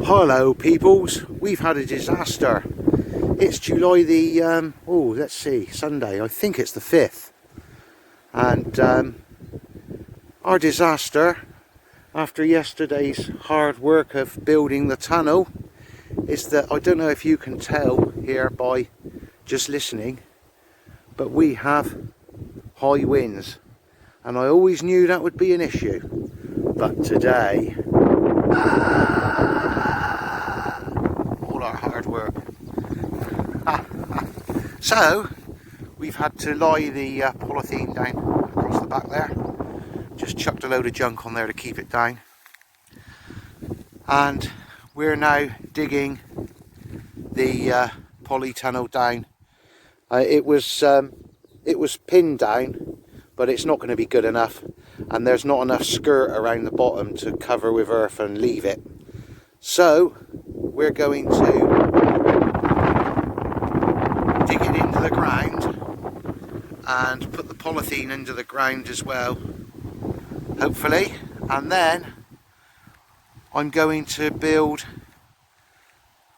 Hello peoples, we've had a disaster. It's July the, let's see, Sunday, I think it's the 5th. And our disaster, after yesterday's hard work of building the tunnel, is that, I don't know if you can tell here by just listening, but we have high winds. And I always knew that would be an issue. But today, all our hard work. So, we've had to lie the polythene down across the back there. Just chucked a load of junk on there to keep it down. And we're now digging the polytunnel down. It was pinned down, but it's not going to be good enough. And there's not enough skirt around the bottom to cover with earth and leave it. So we're going to dig it into the ground and put the polythene into the ground as well, hopefully, and then I'm going to build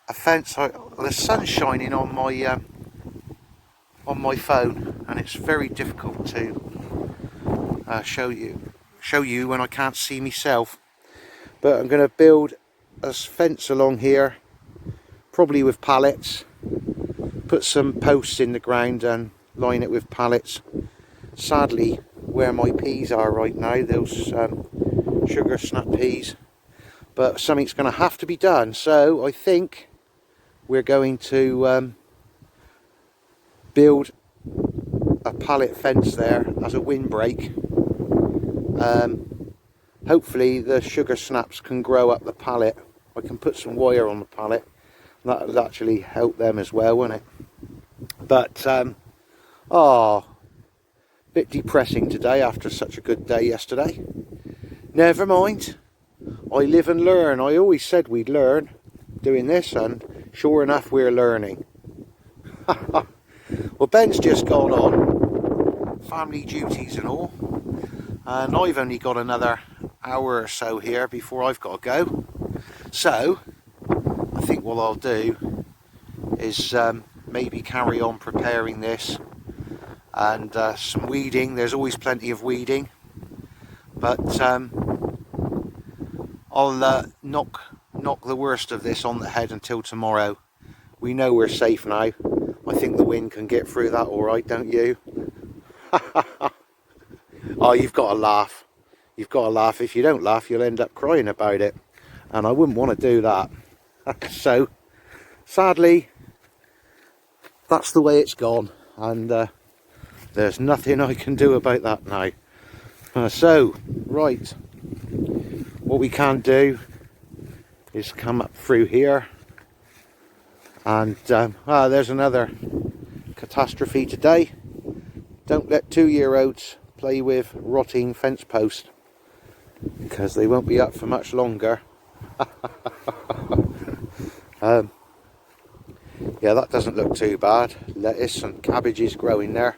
a fence. The sun's shining on my phone and it's very difficult to show you when I can't see myself, but I'm going to build a fence along here, probably with pallets, put some posts in the ground and line it with pallets. Sadly, where my peas are right now, those sugar snap peas, but something's going to have to be done, so I think we're going to build a pallet fence there as a windbreak. Hopefully the sugar snaps can grow up the pallet. I can put some wire on the pallet. That will actually help them as well, won't it? But bit depressing today after such a good day yesterday. Never mind. I live and learn. I always said we'd learn doing this, and sure enough we're learning. Well, Ben's just gone on family duties and all, and I've only got another hour or so here before I've got to go. So I think what I'll do is maybe carry on preparing this, and some weeding. There's always plenty of weeding, but I'll knock the worst of this on the head until tomorrow. We know we're safe now. I think the wind can get through that all right, don't you? Oh, you've got to laugh. You've got to laugh. If you don't laugh, you'll end up crying about it. And I wouldn't want to do that. So, sadly, that's the way it's gone. And there's nothing I can do about that now. So, right. What we can do is come up through here. And there's another catastrophe today. Don't let 2-year-olds play with rotting fence posts, because they won't be up for much longer. Yeah, that doesn't look too bad. Lettuce and cabbages growing there.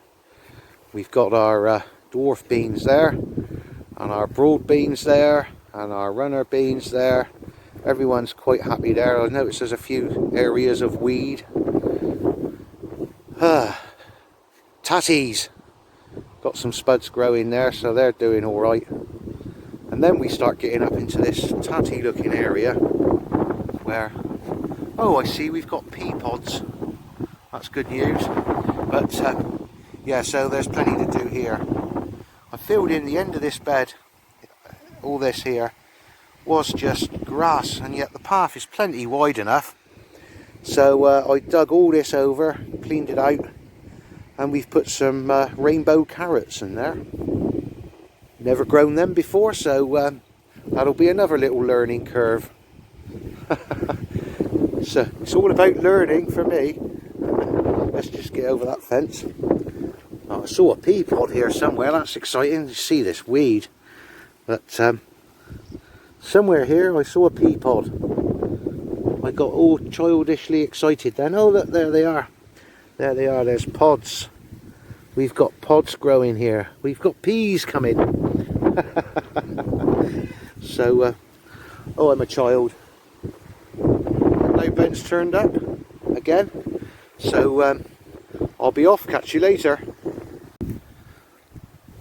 We've got our dwarf beans there, and our broad beans there, and our runner beans there. Everyone's quite happy there. I noticed there's a few areas of weed. Tatties! Got some spuds growing there, so they're doing alright. And then we start getting up into this tatty looking area where, oh, I see we've got pea pods. That's good news. But yeah, so there's plenty to do here. I filled in the end of this bed. All this here was just grass, and yet the path is plenty wide enough. So I dug all this over, cleaned it out, and we've put some rainbow carrots in there. Never grown them before, so that'll be another little learning curve. So it's all about learning for me. Let's just get over that fence. Oh, I saw a pea pod here somewhere. That's exciting to see this weed. But somewhere here I saw a pea pod. I got all childishly excited then. Oh look, there they are. There they are, there's pods. We've got pods growing here. We've got peas coming. So, oh, I'm a child. now Ben's turned up again. So I'll be off, catch you later.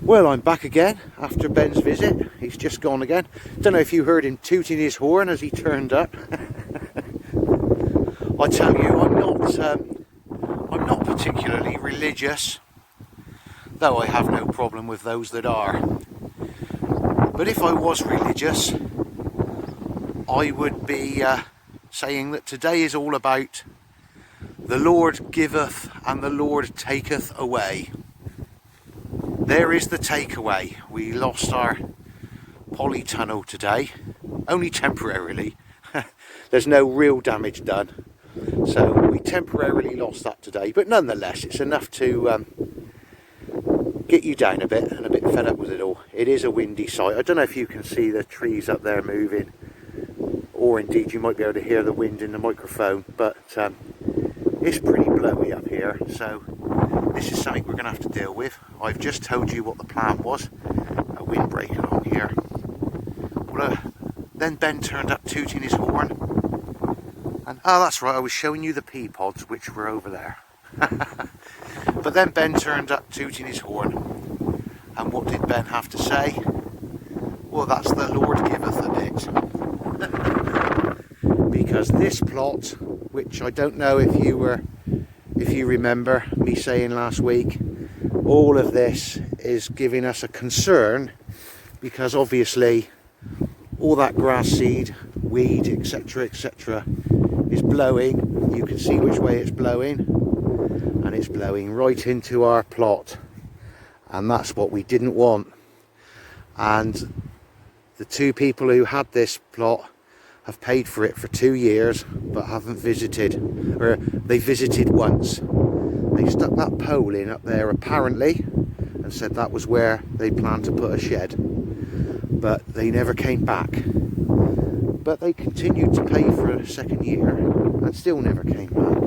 Well, I'm back again after Ben's visit. He's just gone again. Don't know if you heard him tooting his horn as he turned up. I tell you, I'm not particularly religious, though I have no problem with those that are. But if I was religious, I would be saying that today is all about the Lord giveth and the Lord taketh away. There is the takeaway. We lost our polytunnel today, only temporarily. There's no real damage done, so we temporarily lost that today, but nonetheless it's enough to get you down a bit and a bit fed up with it all. It is a windy sight. I don't know if you can see the trees up there moving, or indeed you might be able to hear the wind in the microphone, but it's pretty blowy up here, so this is something we're going to have to deal with. I've just told you what the plan was. A windbreak along here. Well, then Ben turned up tooting his horn. And oh, that's right, I was showing you the pea pods which were over there. But then Ben turned up tooting his horn. And what did Ben have to say? Well, that's the Lord giveth a bit. Because this plot, which I don't know if you remember me saying last week, all of this is giving us a concern, because obviously all that grass seed, weed, etc, is blowing. You can see which way it's blowing, and it's blowing right into our plot, and that's what we didn't want. And the two people who had this plot have paid for it for 2 years but haven't visited, or they visited once. They stuck that pole in up there apparently and said that was where they planned to put a shed, but they never came back. But they continued to pay for a second year and still never came back.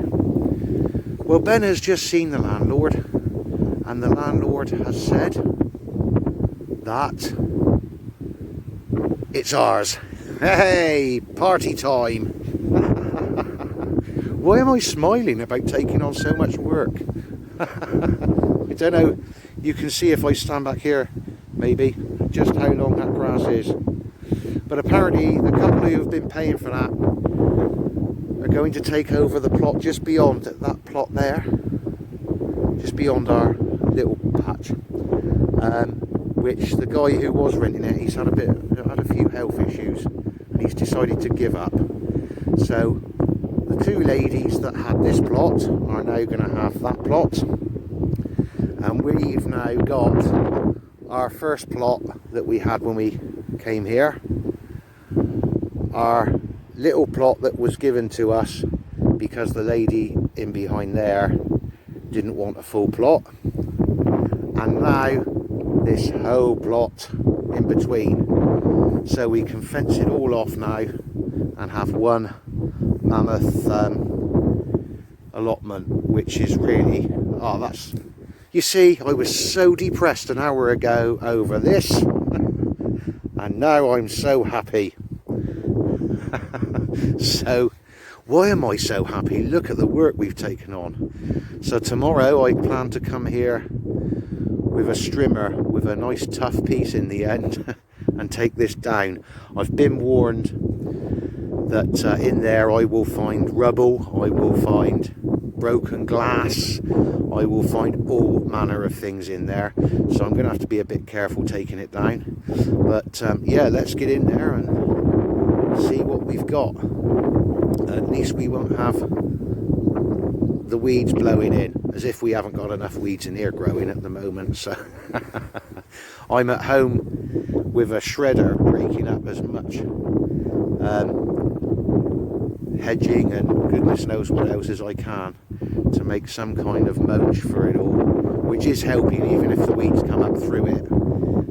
Well, Ben has just seen the landlord, and the landlord has said that it's ours. Hey, party time. Why am I smiling about taking on so much work? I don't know, you can see if I stand back here maybe just how long that grass is. But apparently the couple who have been paying for that are going to take over the plot just beyond that plot there, just beyond our little patch, which the guy who was renting it, he's had a few health issues and he's decided to give up. So the two ladies that had this plot are now going to have that plot, and we've now got our first plot that we had when we came here, our little plot that was given to us because the lady in behind there didn't want a full plot, and now this whole plot in between, so we can fence it all off now and have one mammoth allotment, which is really, oh, that's, you see, I was so depressed an hour ago over this and now I'm so happy. So why am I so happy? Look at the work we've taken on. So tomorrow I plan to come here with a strimmer with a nice tough piece in the end and take this down. I've been warned that in there I will find rubble, I will find broken glass, I will find all manner of things in there, so I'm going to have to be a bit careful taking it down. But yeah, let's get in there and see what we've got. At least we won't have the weeds blowing in, as if we haven't got enough weeds in here growing at the moment. So I'm at home with a shredder breaking up as much hedging and goodness knows what else as I can to make some kind of mulch for it all, which is helping. Even if the weeds come up through it,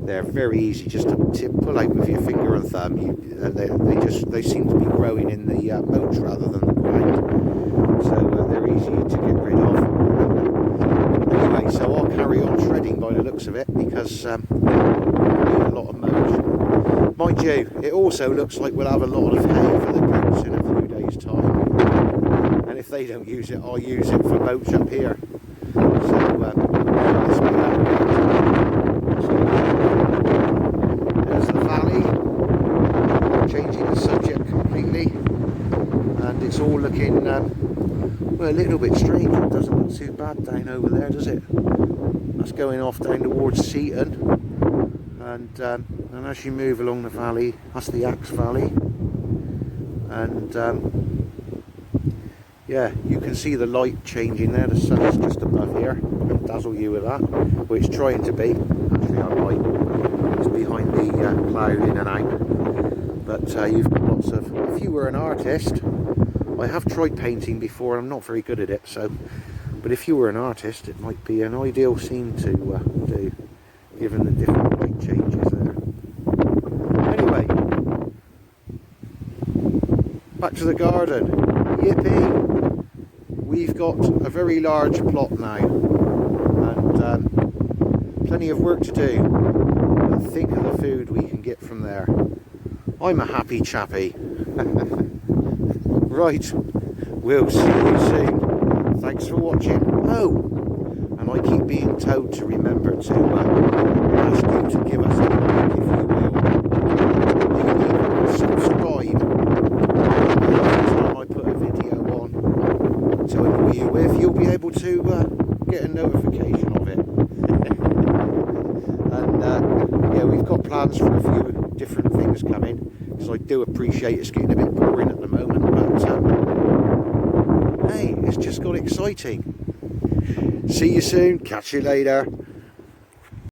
they're very easy just to pull out with your finger and thumb. They seem to be growing in the mulch rather than the ground, so they're easier to get rid of. Anyway, so I'll carry on shredding by the looks of it, because I need a lot of mulch. Mind you, it also looks like we'll have a lot of hay for the goats in a few days' boys' time, and if they don't use it, I'll use it for boats up here. So let's be that. There's the valley, changing the subject completely, and it's all looking well, a little bit strange. It doesn't look too bad down over there, does it? That's going off down towards Seaton, and as you move along the valley, that's the Axe Valley, and yeah, you can see the light changing there. The sun's just above here. I won't dazzle you with that, but it's trying to be. Actually, I'm right. It's behind the cloud in and out. But you've got lots of. If you were an artist, I have tried painting before. I'm not very good at it, so. But if you were an artist, it might be an ideal scene to do, given the different light changes there. Anyway, back to the garden. Yippee! We've got a very large plot now, and plenty of work to do. But think of the food we can get from there. I'm a happy chappy. Right, we'll see you soon. Thanks for watching. Oh, and I keep being told to remember to ask you to give us a like, if you will. Maybe subscribe. Every time I put a video on to annoy you with, you'll be able to get a notification of it. And yeah, we've got plans for a few different things coming, because I do appreciate it's getting a bit boring at the moment, but hey, it's just got exciting. See you soon, catch you later.